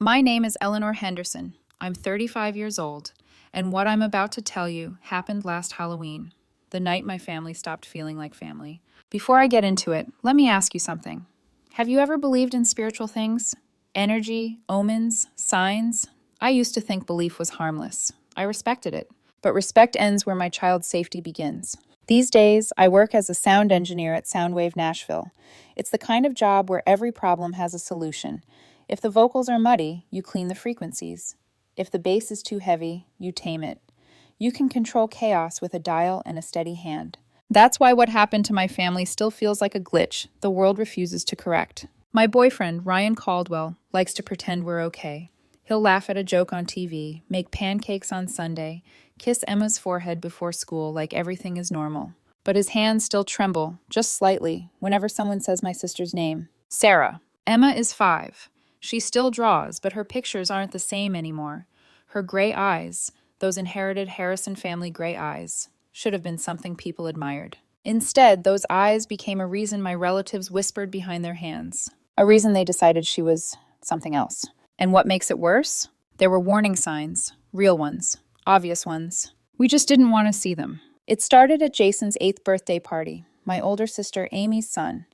My name is Eleanor Henderson. I'm 35 years old, and what I'm about to tell you happened last Halloween, the night my family stopped feeling like family. Before I get into it, let me ask you something. Have you ever believed in spiritual things? Energy, omens, signs? I used to think belief was harmless. I respected it. But respect ends where my child's safety begins. These days, I work as a sound engineer at Soundwave Nashville. It's the kind of job where every problem has a solution. If the vocals are muddy, you clean the frequencies. If the bass is too heavy, you tame it. You can control chaos with a dial and a steady hand. That's why what happened to my family still feels like a glitch the world refuses to correct. My boyfriend, Ryan Caldwell, likes to pretend we're okay. He'll laugh at a joke on TV, make pancakes on Sunday, kiss Emma's forehead before school like everything is normal. But his hands still tremble, just slightly, whenever someone says my sister's name. Sarah. Emma is 5. She still draws, but her pictures aren't the same anymore. Her gray eyes, those inherited Harrison family gray eyes, should have been something people admired. Instead, those eyes became a reason my relatives whispered behind their hands. A reason they decided she was something else. And what makes it worse? There were warning signs, real ones, obvious ones. We just didn't want to see them. It started at Jason's 8th birthday party, my older sister Amy's son.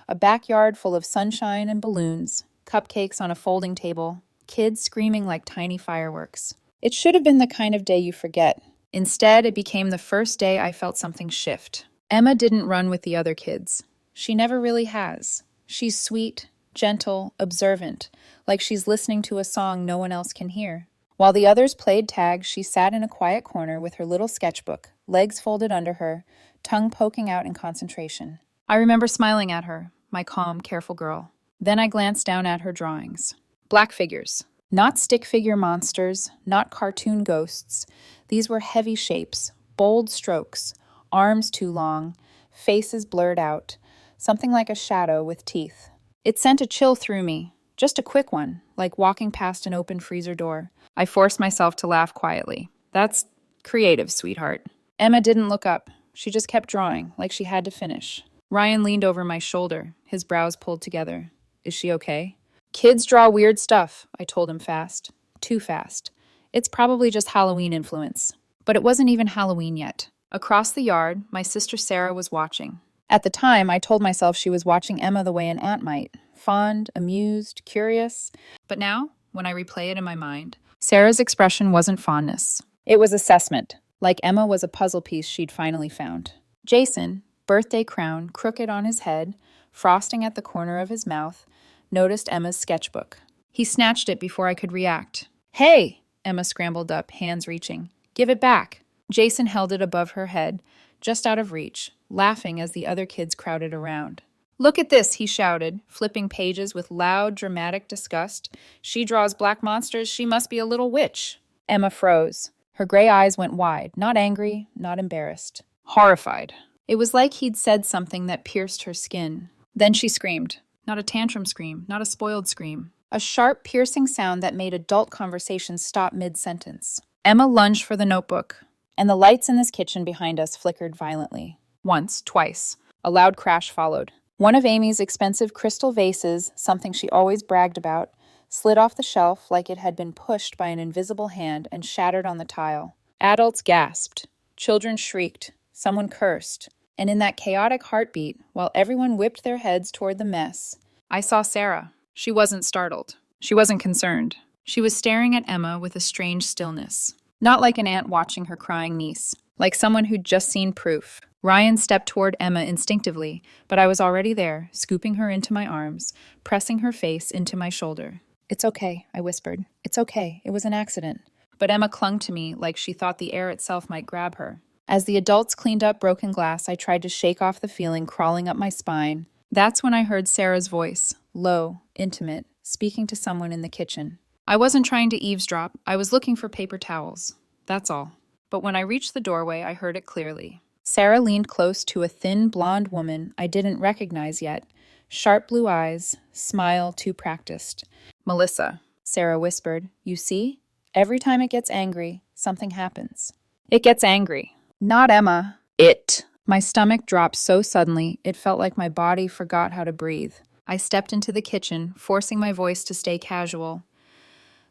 A backyard full of sunshine and balloons, cupcakes on a folding table, kids screaming like tiny fireworks. It should have been the kind of day you forget. Instead, it became the first day I felt something shift. Emma didn't run with the other kids. She never really has. She's sweet, gentle, observant, like she's listening to a song no one else can hear. While the others played tag, she sat in a quiet corner with her little sketchbook, legs folded under her, tongue poking out in concentration. I remember smiling at her, my calm, careful girl. Then I glanced down at her drawings. Black figures. Not stick figure monsters, not cartoon ghosts. These were heavy shapes, bold strokes, arms too long, faces blurred out, something like a shadow with teeth. It sent a chill through me, just a quick one, like walking past an open freezer door. I forced myself to laugh quietly. That's creative, sweetheart. Emma didn't look up. She just kept drawing, like she had to finish. Ryan leaned over my shoulder, his brows pulled together. Is she okay? Kids draw weird stuff, I told him fast. Too fast. It's probably just Halloween influence. But it wasn't even Halloween yet. Across the yard, my sister Sarah was watching. At the time, I told myself she was watching Emma the way an aunt might. Fond, amused, curious. But now, when I replay it in my mind, Sarah's expression wasn't fondness. It was assessment, like Emma was a puzzle piece she'd finally found. Jason, birthday crown crooked on his head, frosting at the corner of his mouth, noticed Emma's sketchbook. He snatched it before I could react. Hey! Emma scrambled up, hands reaching. Give it back. Jason held it above her head, just out of reach, laughing as the other kids crowded around. Look at this, he shouted, flipping pages with loud, dramatic disgust. She draws black monsters, she must be a little witch. Emma froze. Her gray eyes went wide, not angry, not embarrassed. Horrified. It was like he'd said something that pierced her skin. Then she screamed. Not a tantrum scream, not a spoiled scream. A sharp, piercing sound that made adult conversations stop mid-sentence. Emma lunged for the notebook, and the lights in this kitchen behind us flickered violently. Once, twice. A loud crash followed. One of Amy's expensive crystal vases, something she always bragged about, slid off the shelf like it had been pushed by an invisible hand and shattered on the tile. Adults gasped. Children shrieked. Someone cursed. And in that chaotic heartbeat, while everyone whipped their heads toward the mess, I saw Sarah. She wasn't startled. She wasn't concerned. She was staring at Emma with a strange stillness. Not like an aunt watching her crying niece. Like someone who'd just seen proof. Ryan stepped toward Emma instinctively, but I was already there, scooping her into my arms, pressing her face into my shoulder. It's okay, I whispered. It's okay. It was an accident. But Emma clung to me like she thought the air itself might grab her. As the adults cleaned up broken glass, I tried to shake off the feeling crawling up my spine. That's when I heard Sarah's voice, low, intimate, speaking to someone in the kitchen. I wasn't trying to eavesdrop. I was looking for paper towels. That's all. But when I reached the doorway, I heard it clearly. Sarah leaned close to a thin, blonde woman I didn't recognize yet. Sharp blue eyes, smile too practiced. Melissa, Sarah whispered. You see? Every time it gets angry, something happens. It gets angry. Not Emma. It. My stomach dropped so suddenly, it felt like my body forgot how to breathe. I stepped into the kitchen, forcing my voice to stay casual.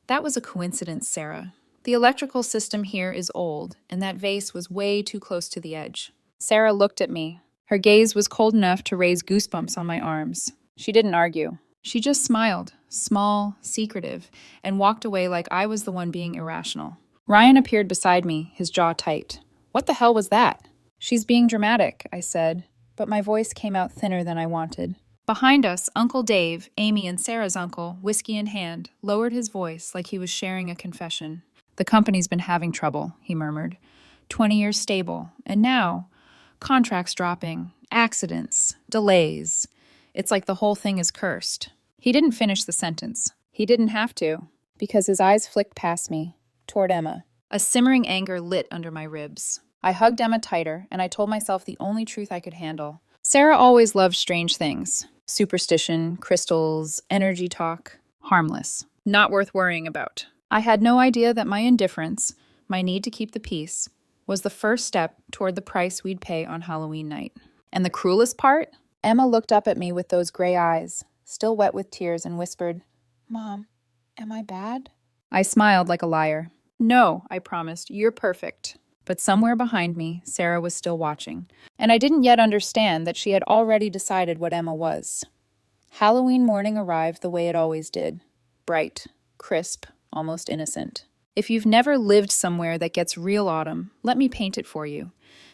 That was a coincidence, Sarah. The electrical system here is old, and that vase was way too close to the edge. Sarah looked at me. Her gaze was cold enough to raise goosebumps on my arms. She didn't argue. She just smiled, small, secretive, and walked away like I was the one being irrational. Ryan appeared beside me, his jaw tight. What the hell was that? She's being dramatic, I said, but my voice came out thinner than I wanted. Behind us, Uncle Dave, Amy and Sarah's uncle, whiskey in hand, lowered his voice like he was sharing a confession. The company's been having trouble, he murmured. 20 years stable, and now, contracts dropping, accidents, delays. It's like the whole thing is cursed. He didn't finish the sentence. He didn't have to, because his eyes flicked past me, toward Emma. A simmering anger lit under my ribs. I hugged Emma tighter, and I told myself the only truth I could handle. Sarah always loved strange things. Superstition, crystals, energy talk. Harmless. Not worth worrying about. I had no idea that my indifference, my need to keep the peace, was the first step toward the price we'd pay on Halloween night. And the cruelest part? Emma looked up at me with those gray eyes, still wet with tears, and whispered, "Mom, am I bad?" I smiled like a liar. "No," I promised, "you're perfect." But somewhere behind me, Sarah was still watching. And I didn't yet understand that she had already decided what Emma was. Halloween morning arrived the way it always did. Bright, crisp, almost innocent. If you've never lived somewhere that gets real autumn, let me paint it for you.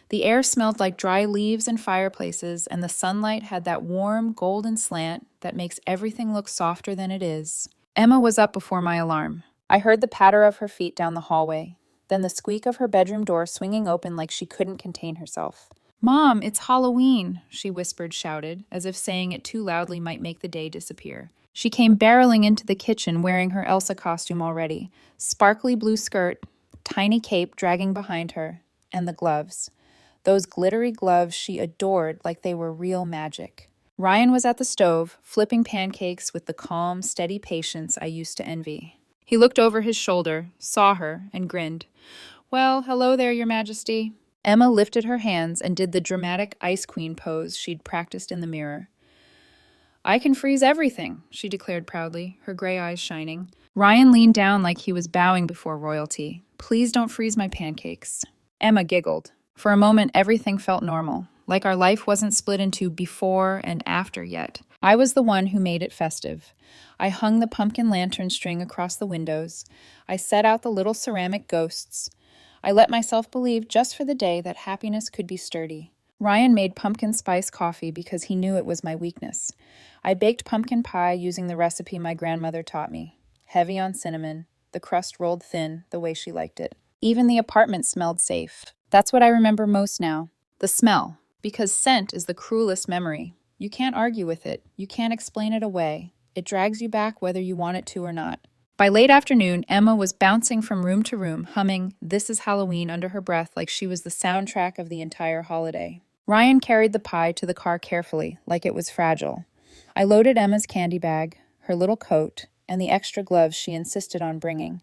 The air smelled like dry leaves and fireplaces, and the sunlight had that warm, golden slant that makes everything look softer than it is. Emma was up before my alarm. I heard the patter of her feet down the hallway, then the squeak of her bedroom door swinging open like she couldn't contain herself. "Mom, it's Halloween," she whispered, shouted, as if saying it too loudly might make the day disappear. She came barreling into the kitchen wearing her Elsa costume already, sparkly blue skirt, tiny cape dragging behind her, and the gloves. Those glittery gloves she adored like they were real magic. Ryan was at the stove, flipping pancakes with the calm, steady patience I used to envy. He looked over his shoulder, saw her, and grinned. "Well, hello there, Your Majesty." Emma lifted her hands and did the dramatic ice queen pose she'd practiced in the mirror. "I can freeze everything," she declared proudly, her gray eyes shining. Ryan leaned down like he was bowing before royalty. "Please don't freeze my pancakes." Emma giggled. For a moment, everything felt normal, like our life wasn't split into before and after yet. I was the one who made it festive. I hung the pumpkin lantern string across the windows. I set out the little ceramic ghosts. I let myself believe just for the day that happiness could be sturdy. Ryan made pumpkin spice coffee because he knew it was my weakness. I baked pumpkin pie using the recipe my grandmother taught me. Heavy on cinnamon, the crust rolled thin the way she liked it. Even the apartment smelled safe. That's what I remember most now. The smell. Because scent is the cruelest memory. You can't argue with it. You can't explain it away. It drags you back whether you want it to or not. By late afternoon, Emma was bouncing from room to room, humming "This Is Halloween" under her breath like she was the soundtrack of the entire holiday. Ryan carried the pie to the car carefully, like it was fragile. I loaded Emma's candy bag, her little coat, and the extra gloves she insisted on bringing,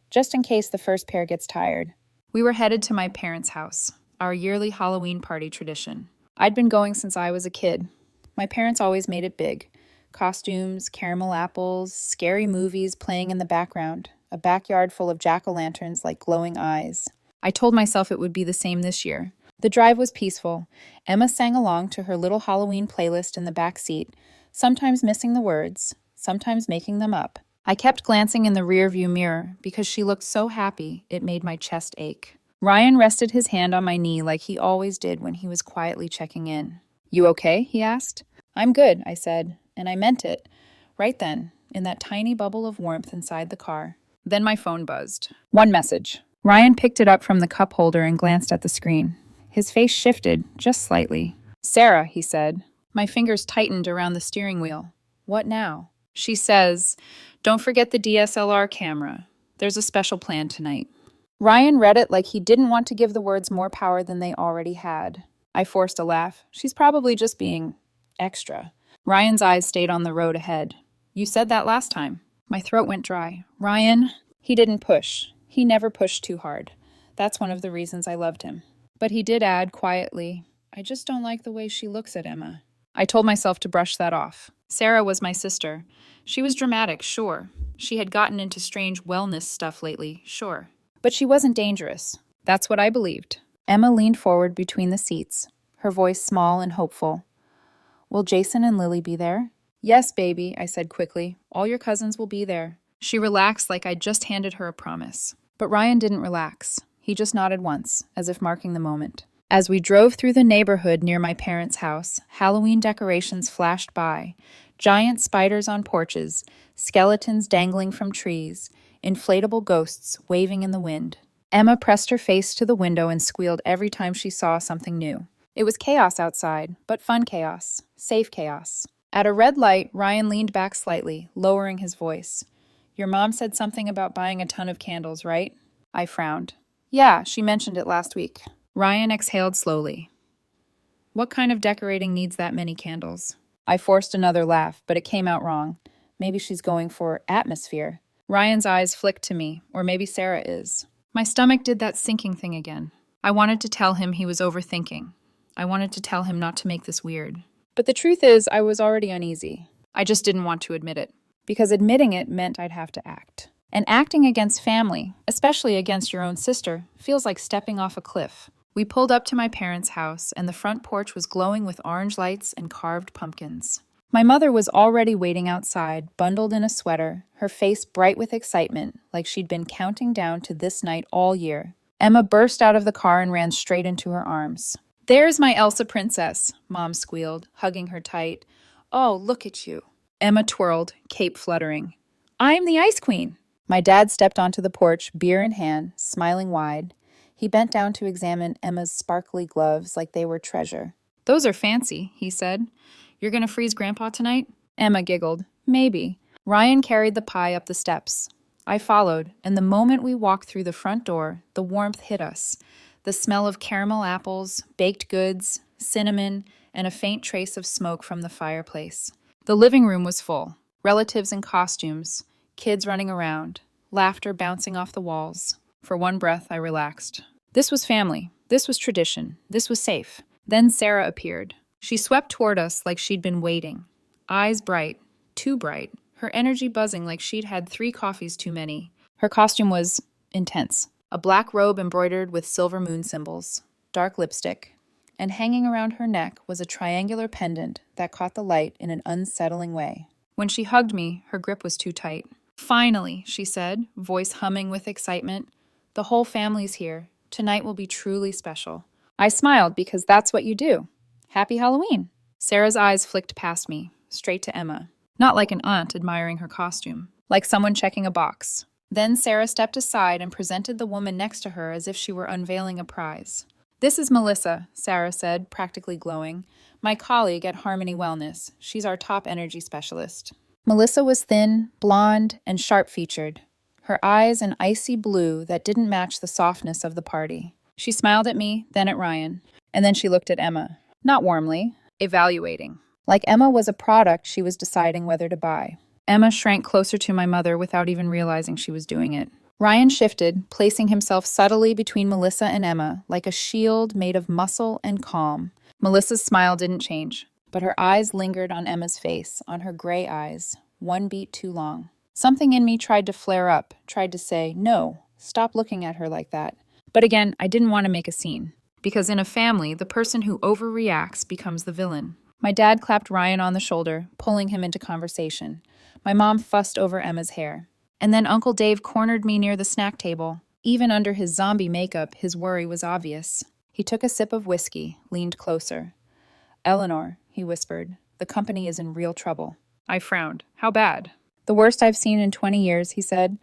just in case the first pair gets tired. We were headed to my parents' house, our yearly Halloween party tradition. I'd been going since I was a kid. My parents always made it big. Costumes, caramel apples, scary movies playing in the background, a backyard full of jack-o'-lanterns like glowing eyes. I told myself it would be the same this year. The drive was peaceful. Emma sang along to her little Halloween playlist in the back seat, sometimes missing the words, sometimes making them up. I kept glancing in the rearview mirror because she looked so happy it made my chest ache. Ryan rested his hand on my knee like he always did when he was quietly checking in. "You okay?" he asked. "I'm good," I said, and I meant it. Right then, in that tiny bubble of warmth inside the car. Then my phone buzzed. One message. Ryan picked it up from the cup holder and glanced at the screen. His face shifted, just slightly. "Sarah," he said. My fingers tightened around the steering wheel. "What now?" She says, "Don't forget the DSLR camera. There's a special plan tonight." Ryan read it like he didn't want to give the words more power than they already had. I forced a laugh. She's probably just being extra. Ryan's eyes stayed on the road ahead. "You said that last time." My throat went dry. Ryan, he didn't push. He never pushed too hard. That's one of the reasons I loved him. But he did add quietly, "I just don't like the way she looks at Emma." I told myself to brush that off. Sarah was my sister. She was dramatic, sure. She had gotten into strange wellness stuff lately, sure. But she wasn't dangerous. That's what I believed. Emma leaned forward between the seats, her voice small and hopeful. Will Jason and Lily be there? Yes, baby, I said quickly. All your cousins will be there. She relaxed like I'd just handed her a promise. But Ryan didn't relax. He just nodded once, as if marking the moment. As we drove through the neighborhood near my parents' house, Halloween decorations flashed by. Giant spiders on porches, skeletons dangling from trees, inflatable ghosts waving in the wind. Emma pressed her face to the window and squealed every time she saw something new. It was chaos outside, but fun chaos, safe chaos. At a red light, Ryan leaned back slightly, lowering his voice. Your mom said something about buying a ton of candles, right? I frowned. Yeah, she mentioned it last week. Ryan exhaled slowly. What kind of decorating needs that many candles? I forced another laugh, but it came out wrong. Maybe she's going for atmosphere. Ryan's eyes flicked to me, or maybe Sarah is. My stomach did that sinking thing again. I wanted to tell him he was overthinking. I wanted to tell him not to make this weird. But the truth is, I was already uneasy. I just didn't want to admit it, because admitting it meant I'd have to act. And acting against family, especially against your own sister, feels like stepping off a cliff. We pulled up to my parents' house, and the front porch was glowing with orange lights and carved pumpkins. My mother was already waiting outside, bundled in a sweater, her face bright with excitement, like she'd been counting down to this night all year. Emma burst out of the car and ran straight into her arms. There's my Elsa princess, Mom squealed, hugging her tight. Oh, look at you. Emma twirled, cape fluttering. I'm the Ice Queen. My dad stepped onto the porch, beer in hand, smiling wide. He bent down to examine Emma's sparkly gloves like they were treasure. Those are fancy, he said. You're going to freeze Grandpa tonight? Emma giggled. Maybe. Ryan carried the pie up the steps. I followed, and the moment we walked through the front door, the warmth hit us. The smell of caramel apples, baked goods, cinnamon, and a faint trace of smoke from the fireplace. The living room was full. Relatives in costumes, kids running around, laughter bouncing off the walls. For one breath, I relaxed. This was family. This was tradition. This was safe. Then Sarah appeared. She swept toward us like she'd been waiting. Eyes bright. Too bright. Her energy buzzing like she'd had 3 coffees too many. Her costume was intense. A black robe embroidered with silver moon symbols, dark lipstick, and hanging around her neck was a triangular pendant that caught the light in an unsettling way. When she hugged me, her grip was too tight. Finally, she said, voice humming with excitement. The whole family's here. Tonight will be truly special. I smiled because that's what you do. Happy Halloween. Sarah's eyes flicked past me, straight to Emma. Not like an aunt admiring her costume, like someone checking a box. Then Sarah stepped aside and presented the woman next to her as if she were unveiling a prize. This is Melissa, Sarah said, practically glowing. My colleague at Harmony Wellness. She's our top energy specialist. Melissa was thin, blonde, and sharp-featured. Her eyes an icy blue that didn't match the softness of the party. She smiled at me, then at Ryan, and then she looked at Emma. Not warmly, evaluating. Like Emma was a product she was deciding whether to buy. Emma shrank closer to my mother without even realizing she was doing it. Ryan shifted, placing himself subtly between Melissa and Emma, like a shield made of muscle and calm. Melissa's smile didn't change, but her eyes lingered on Emma's face, on her gray eyes, one beat too long. Something in me tried to flare up, tried to say, no, stop looking at her like that. But again, I didn't want to make a scene. Because in a family, the person who overreacts becomes the villain. My dad clapped Ryan on the shoulder, pulling him into conversation. My mom fussed over Emma's hair. And then Uncle Dave cornered me near the snack table. Even under his zombie makeup, his worry was obvious. He took a sip of whiskey, leaned closer. Eleanor, he whispered, the company is in real trouble. I frowned. How bad? The worst I've seen in 20 years, he said.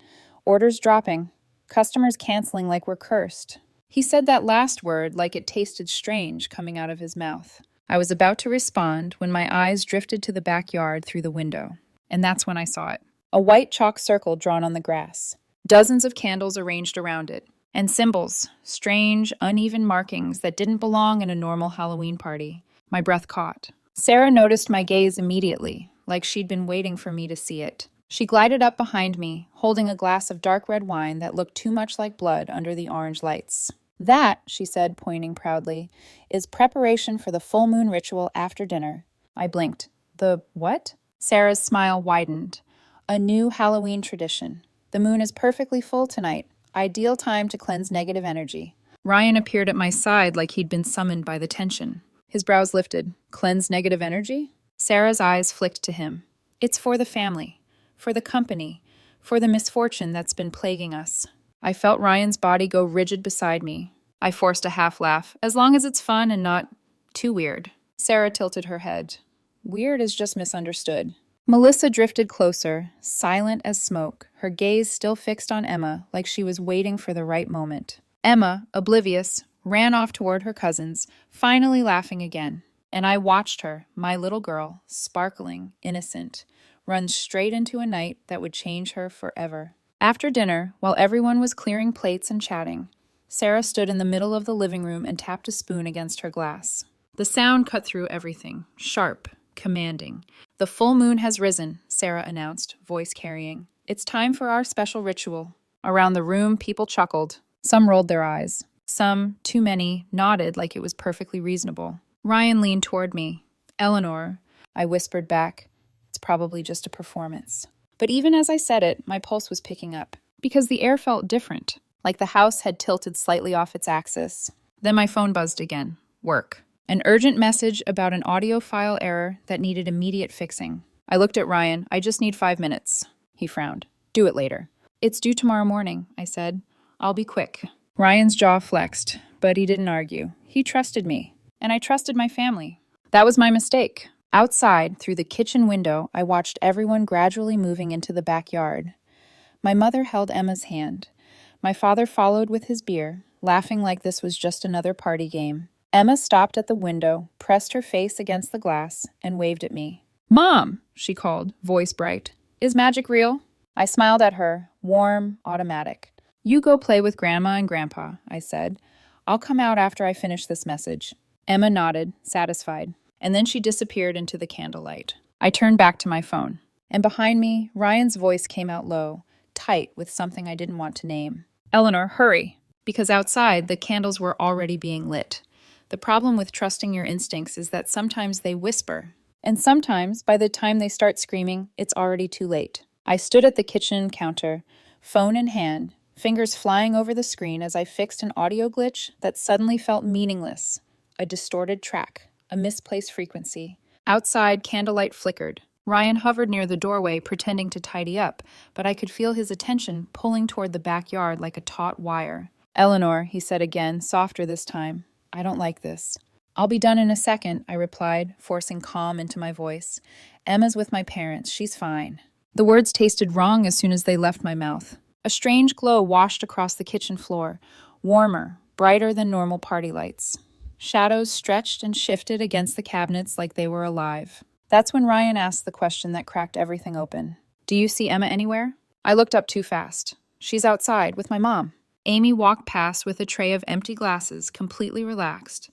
Orders dropping. Customers canceling like we're cursed. He said that last word like it tasted strange coming out of his mouth. I was about to respond when my eyes drifted to the backyard through the window. And that's when I saw it. A white chalk circle drawn on the grass. Dozens of candles arranged around it. And symbols, strange, uneven markings that didn't belong in a normal Halloween party. My breath caught. Sarah noticed my gaze immediately, like she'd been waiting for me to see it. She glided up behind me, holding a glass of dark red wine that looked too much like blood under the orange lights. That, she said, pointing proudly, is preparation for the full moon ritual after dinner. I blinked. The what? Sarah's smile widened. A new Halloween tradition. The moon is perfectly full tonight. Ideal time to cleanse negative energy. Ryan appeared at my side like he'd been summoned by the tension. His brows lifted. Cleanse negative energy? Sarah's eyes flicked to him. It's for the family, for the company, for the misfortune that's been plaguing us. I felt Ryan's body go rigid beside me. I forced a half laugh, as long as it's fun and not too weird. Sarah tilted her head. Weird is just misunderstood. Melissa drifted closer, silent as smoke, her gaze still fixed on Emma like she was waiting for the right moment. Emma, oblivious, ran off toward her cousins, finally laughing again. And I watched her, my little girl, sparkling, innocent, run straight into a night that would change her forever. After dinner, while everyone was clearing plates and chatting, Sarah stood in the middle of the living room and tapped a spoon against her glass. The sound cut through everything, sharp, commanding. The full moon has risen, Sarah announced, voice carrying. It's time for our special ritual. Around the room, people chuckled. Some rolled their eyes. Some, too many, nodded like it was perfectly reasonable. Ryan leaned toward me. Eleanor, I whispered back. It's probably just a performance. But even as I said it, my pulse was picking up, because the air felt different, like the house had tilted slightly off its axis. Then my phone buzzed again. Work. An urgent message about an audio file error that needed immediate fixing. I looked at Ryan. I just need 5 minutes. He frowned. Do it later. It's due tomorrow morning, I said. I'll be quick. Ryan's jaw flexed, but he didn't argue. He trusted me, and I trusted my family. That was my mistake. Outside, through the kitchen window, I watched everyone gradually moving into the backyard. My mother held Emma's hand. My father followed with his beer, laughing like this was just another party game. Emma stopped at the window, pressed her face against the glass, and waved at me. Mom, she called, voice bright. Is magic real? I smiled at her, warm, automatic. You go play with Grandma and Grandpa, I said. I'll come out after I finish this message. Emma nodded, satisfied, and then she disappeared into the candlelight. I turned back to my phone, and behind me, Ryan's voice came out low, tight with something I didn't want to name. Eleanor, hurry, because outside the candles were already being lit. The problem with trusting your instincts is that sometimes they whisper, and sometimes, by the time they start screaming, it's already too late. I stood at the kitchen counter, phone in hand, fingers flying over the screen as I fixed an audio glitch that suddenly felt meaningless. A distorted track, a misplaced frequency. Outside, candlelight flickered. Ryan hovered near the doorway, pretending to tidy up, but I could feel his attention pulling toward the backyard like a taut wire. Eleanor, he said again, softer this time. I don't like this. I'll be done in a second, I replied, forcing calm into my voice. Emma's with my parents. She's fine. The words tasted wrong as soon as they left my mouth. A strange glow washed across the kitchen floor, warmer, brighter than normal party lights. Shadows stretched and shifted against the cabinets like they were alive. That's when Ryan asked the question that cracked everything open. Do you see Emma anywhere? I looked up too fast. She's outside with my mom. Amy walked past with a tray of empty glasses, completely relaxed.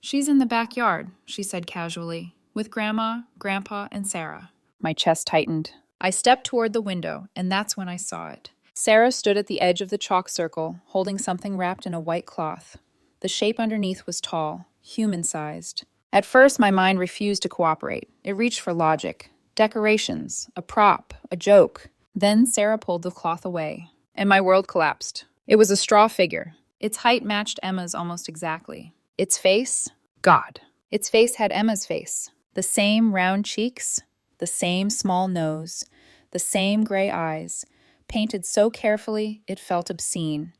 She's in the backyard, she said casually, with Grandma, Grandpa, and Sarah. My chest tightened. I stepped toward the window, and that's when I saw it. Sarah stood at the edge of the chalk circle, holding something wrapped in a white cloth. The shape underneath was tall, human-sized. At first, my mind refused to cooperate. It reached for logic. Decorations, a prop, a joke. Then Sarah pulled the cloth away, and my world collapsed. It was a straw figure. Its height matched Emma's almost exactly. Its face? God. Its face had Emma's face. The same round cheeks, the same small nose, the same gray eyes, painted so carefully it felt obscene.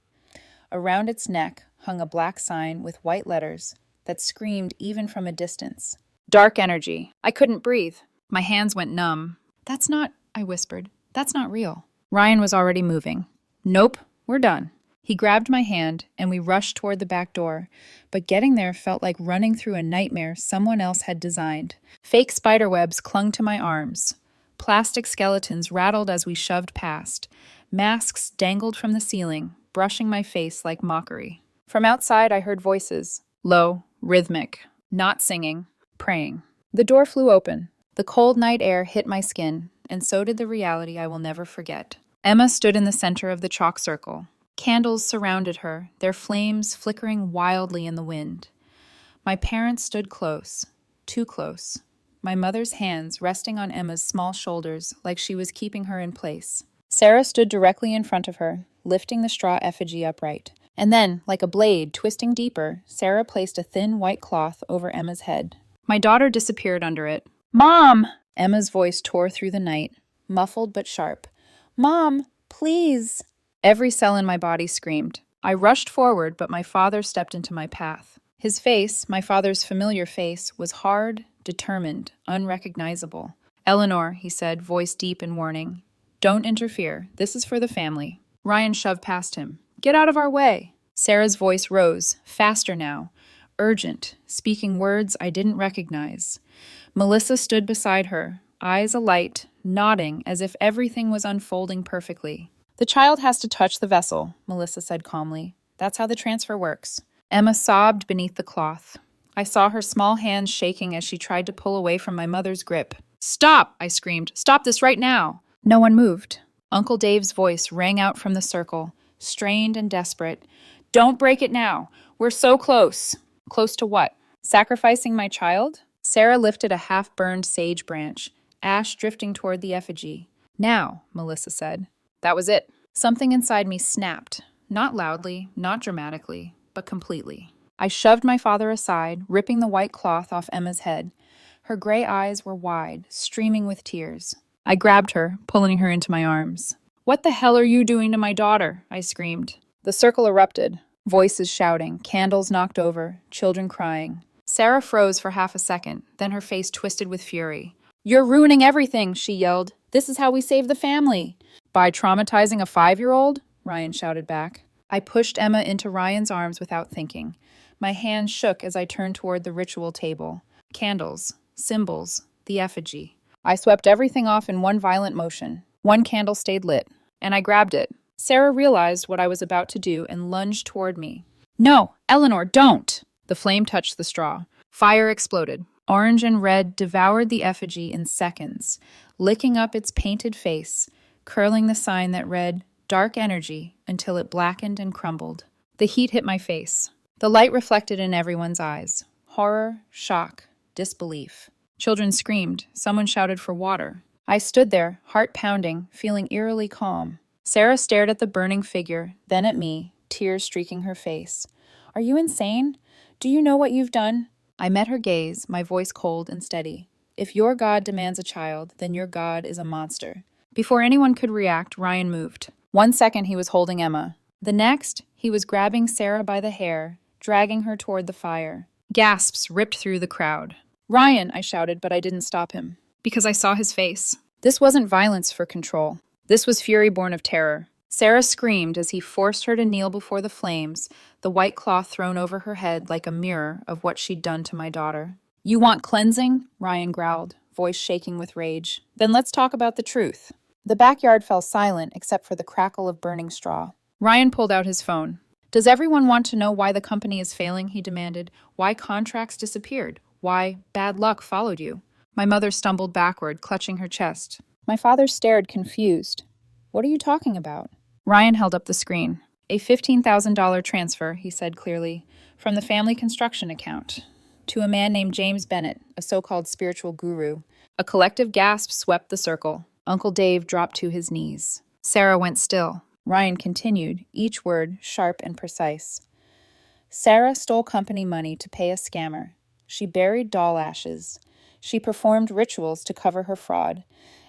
Around its neck hung a black sign with white letters that screamed even from a distance. Dark energy. I couldn't breathe. My hands went numb. That's not, I whispered. That's not real. Ryan was already moving. Nope, we're done. He grabbed my hand, and we rushed toward the back door, but getting there felt like running through a nightmare someone else had designed. Fake spiderwebs clung to my arms. Plastic skeletons rattled as we shoved past. Masks dangled from the ceiling, brushing my face like mockery. From outside, I heard voices. Low, rhythmic, not singing, praying. The door flew open. The cold night air hit my skin, and so did the reality I will never forget. Emma stood in the center of the chalk circle. Candles surrounded her, their flames flickering wildly in the wind. My parents stood close, too close. my mother's hands resting on Emma's small shoulders like she was keeping her in place. Sarah stood directly in front of her, lifting the straw effigy upright. And then, like a blade twisting deeper, Sarah placed a thin white cloth over Emma's head. My daughter disappeared under it. "Mom!" Emma's voice tore through the night, muffled but sharp. "Mom, please!" Every cell in my body screamed. I rushed forward, but my father stepped into my path. His face, my father's familiar face, was hard, determined, unrecognizable. "Eleanor," he said, voice deep in warning. "Don't interfere. This is for the family." Ryan shoved past him. "Get out of our way!" Sarah's voice rose, faster now, urgent, speaking words I didn't recognize. Melissa stood beside her, eyes alight, nodding as if everything was unfolding perfectly. "The child has to touch the vessel," Melissa said calmly. "That's how the transfer works." Emma sobbed beneath the cloth. I saw her small hands shaking as she tried to pull away from my mother's grip. "Stop!" I screamed. "Stop this right now!" No one moved. Uncle Dave's voice rang out from the circle, strained and desperate. "Don't break it now. We're so close." Close to what? Sacrificing my child? Sarah lifted a half-burned sage branch, ash drifting toward the effigy. "Now," Melissa said. That was it. Something inside me snapped, not loudly, not dramatically, but completely. I shoved my father aside, ripping the white cloth off Emma's head. Her gray eyes were wide, streaming with tears. I grabbed her, pulling her into my arms. "What the hell are you doing to my daughter?" I screamed. The circle erupted, voices shouting, candles knocked over, children crying. Sarah froze for half a second, then her face twisted with fury. "You're ruining everything," she yelled. "This is how we save the family." "By traumatizing a 5-year-old?" Ryan shouted back. I pushed Emma into Ryan's arms without thinking. My hand shook as I turned toward the ritual table. Candles, symbols, the effigy. I swept everything off in one violent motion. One candle stayed lit, and I grabbed it. Sarah realized what I was about to do and lunged toward me. "No, Eleanor, don't!" The flame touched the straw. Fire exploded. Orange and red devoured the effigy in seconds, licking up its painted face, curling the sign that read, "Dark Energy," until it blackened and crumbled. The heat hit my face. The light reflected in everyone's eyes. Horror, shock, disbelief. Children screamed. Someone shouted for water. I stood there, heart pounding, feeling eerily calm. Sarah stared at the burning figure, then at me, tears streaking her face. "Are you insane? Do you know what you've done?" I met her gaze, my voice cold and steady. "If your God demands a child, then your God is a monster." Before anyone could react, Ryan moved. 1 second he was holding Emma. The next, he was grabbing Sarah by the hair, dragging her toward the fire. Gasps ripped through the crowd. "Ryan," I shouted, but I didn't stop him. Because I saw his face. This wasn't violence for control. This was fury born of terror. Sarah screamed as he forced her to kneel before the flames, the white cloth thrown over her head like a mirror of what she'd done to my daughter. "You want cleansing?" Ryan growled, voice shaking with rage. "Then let's talk about the truth." The backyard fell silent except for the crackle of burning straw. Ryan pulled out his phone. "Does everyone want to know why the company is failing?" he demanded. "Why contracts disappeared? Why bad luck followed you?" My mother stumbled backward, clutching her chest. My father stared, confused. "What are you talking about?" Ryan held up the screen. "A $15,000 transfer," he said clearly, "from the family construction account to a man named James Bennett, a so-called spiritual guru." A collective gasp swept the circle. Uncle Dave dropped to his knees. Sarah went still. Ryan continued, each word sharp and precise. "Sarah stole company money to pay a scammer. She buried doll ashes. She performed rituals to cover her fraud.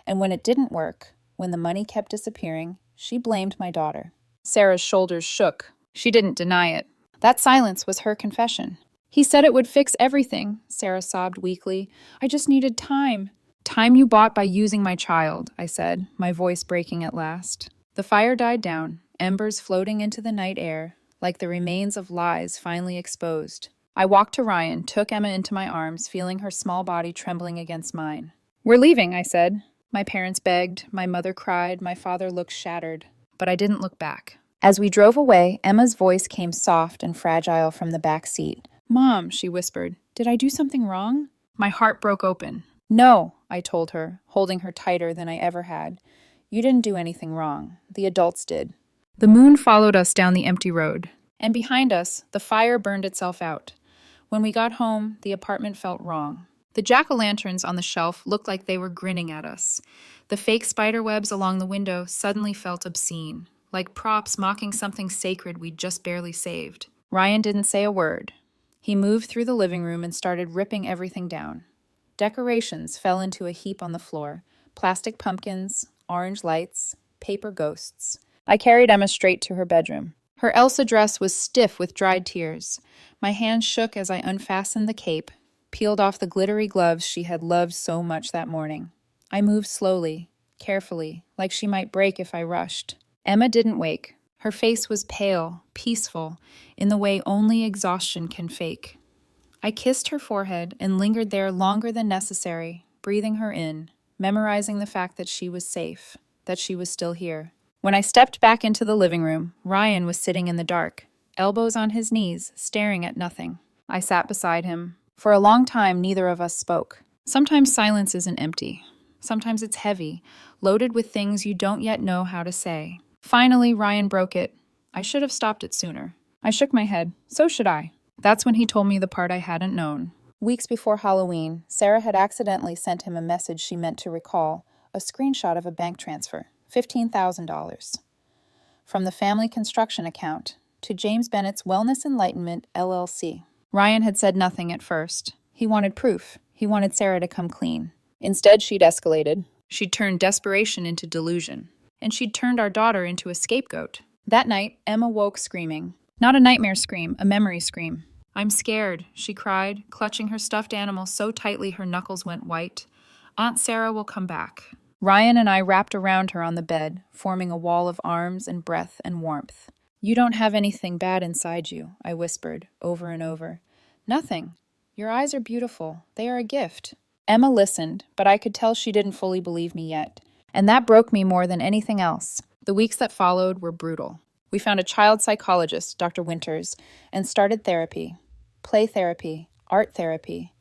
And when it didn't work, when the money kept disappearing, she blamed my daughter." Sarah's shoulders shook. She didn't deny it. That silence was her confession. "He said it would fix everything," Sarah sobbed weakly. "I just needed time." "Time you bought by using my child," I said, my voice breaking at last. The fire died down, embers floating into the night air, like the remains of lies finally exposed. I walked to Ryan, took Emma into my arms, feeling her small body trembling against mine. "We're leaving," I said. My parents begged, my mother cried, my father looked shattered. But I didn't look back. As we drove away, Emma's voice came soft and fragile from the back seat. "Mom," she whispered, "did I do something wrong?" My heart broke open. "No," I told her, holding her tighter than I ever had. "You didn't do anything wrong. The adults did." The moon followed us down the empty road, and behind us, the fire burned itself out. When we got home, the apartment felt wrong. The jack-o'-lanterns on the shelf looked like they were grinning at us. The fake spider webs along the window suddenly felt obscene, like props mocking something sacred we'd just barely saved. Ryan didn't say a word. He moved through the living room and started ripping everything down. Decorations fell into a heap on the floor. Plastic pumpkins, orange lights, paper ghosts. I carried Emma straight to her bedroom. Her Elsa dress was stiff with dried tears. My hands shook as I unfastened the cape, peeled off the glittery gloves she had loved so much that morning. I moved slowly, carefully, like she might break if I rushed. Emma didn't wake. Her face was pale, peaceful, in the way only exhaustion can fake. I kissed her forehead and lingered there longer than necessary, breathing her in, memorizing the fact that she was safe, that she was still here. When I stepped back into the living room, Ryan was sitting in the dark, elbows on his knees, staring at nothing. I sat beside him. For a long time, neither of us spoke. Sometimes silence isn't empty. Sometimes it's heavy, loaded with things you don't yet know how to say. Finally, Ryan broke it. I should have stopped it sooner. I shook my head. So should I. That's when he told me the part I hadn't known. Weeks before Halloween, Sarah had accidentally sent him a message she meant to recall, a screenshot of a bank transfer, $15,000. From the family construction account to James Bennett's Wellness Enlightenment, LLC. Ryan had said nothing at first. He wanted proof. He wanted Sarah to come clean. Instead, she'd escalated. She'd turned desperation into delusion. And she'd turned our daughter into a scapegoat. That night, Emma woke screaming. Not a nightmare scream, a memory scream. "I'm scared," she cried, clutching her stuffed animal so tightly her knuckles went white. "Aunt Sarah will come back." Ryan and I wrapped around her on the bed, forming a wall of arms and breath and warmth. "You don't have anything bad inside you," I whispered, over and over. "Nothing. Your eyes are beautiful. They are a gift." Emma listened, but I could tell she didn't fully believe me yet. And that broke me more than anything else. The weeks that followed were brutal. We found a child psychologist, Dr. Winters, and started therapy. Play therapy, art therapy.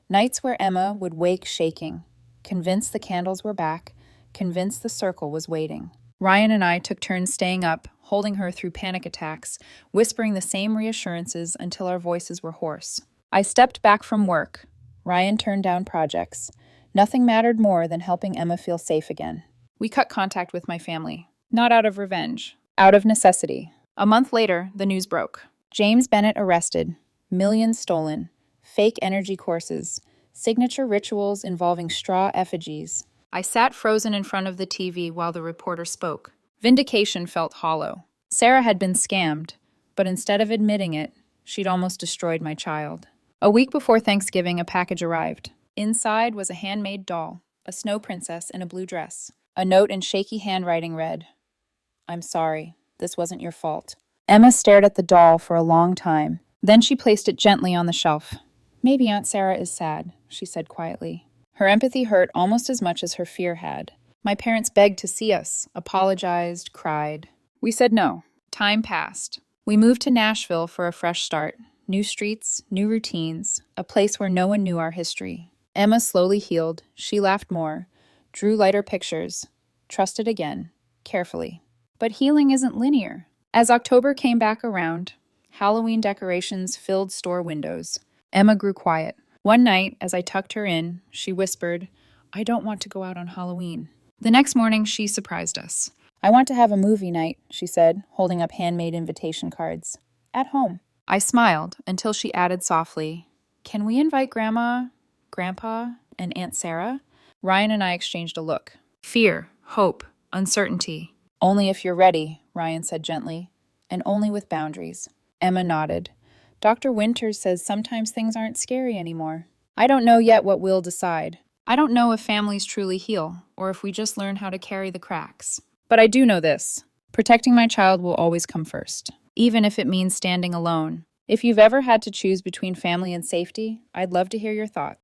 Nights where Emma would wake shaking, convinced the candles were back, convinced the circle was waiting. Ryan and I took turns staying up, holding her through panic attacks, whispering the same reassurances until our voices were hoarse. I stepped back from work. Ryan turned down projects. Nothing mattered more than helping Emma feel safe again. We cut contact with my family, not out of revenge, out of necessity. A month later, the news broke. James Bennett arrested, millions stolen, fake energy courses, signature rituals involving straw effigies. I sat frozen in front of the TV while the reporter spoke. Vindication felt hollow. Sarah had been scammed, but instead of admitting it, she'd almost destroyed my child. A week before Thanksgiving, a package arrived. Inside was a handmade doll, a snow princess in a blue dress. A note in shaky handwriting read, "I'm sorry. This wasn't your fault." Emma stared at the doll for a long time. Then she placed it gently on the shelf. "Maybe Aunt Sarah is sad," she said quietly. Her empathy hurt almost as much as her fear had. My parents begged to see us, apologized, cried. We said no. Time passed. We moved to Nashville for a fresh start. New streets, new routines, a place where no one knew our history. Emma slowly healed. She laughed more, drew lighter pictures, trusted again, carefully. But healing isn't linear. As October came back around, Halloween decorations filled store windows. Emma grew quiet. One night, as I tucked her in, she whispered, "I don't want to go out on Halloween." The next morning, she surprised us. "I want to have a movie night," she said, holding up handmade invitation cards. "At home." I smiled until she added softly, "Can we invite Grandma, Grandpa, and Aunt Sarah?" Ryan and I exchanged a look. Fear, hope, uncertainty. "Only if you're ready," Ryan said gently, "and only with boundaries." Emma nodded. "Dr. Winters says sometimes things aren't scary anymore." I don't know yet what we'll decide. I don't know if families truly heal, or if we just learn how to carry the cracks. But I do know this. Protecting my child will always come first, even if it means standing alone. If you've ever had to choose between family and safety, I'd love to hear your thoughts.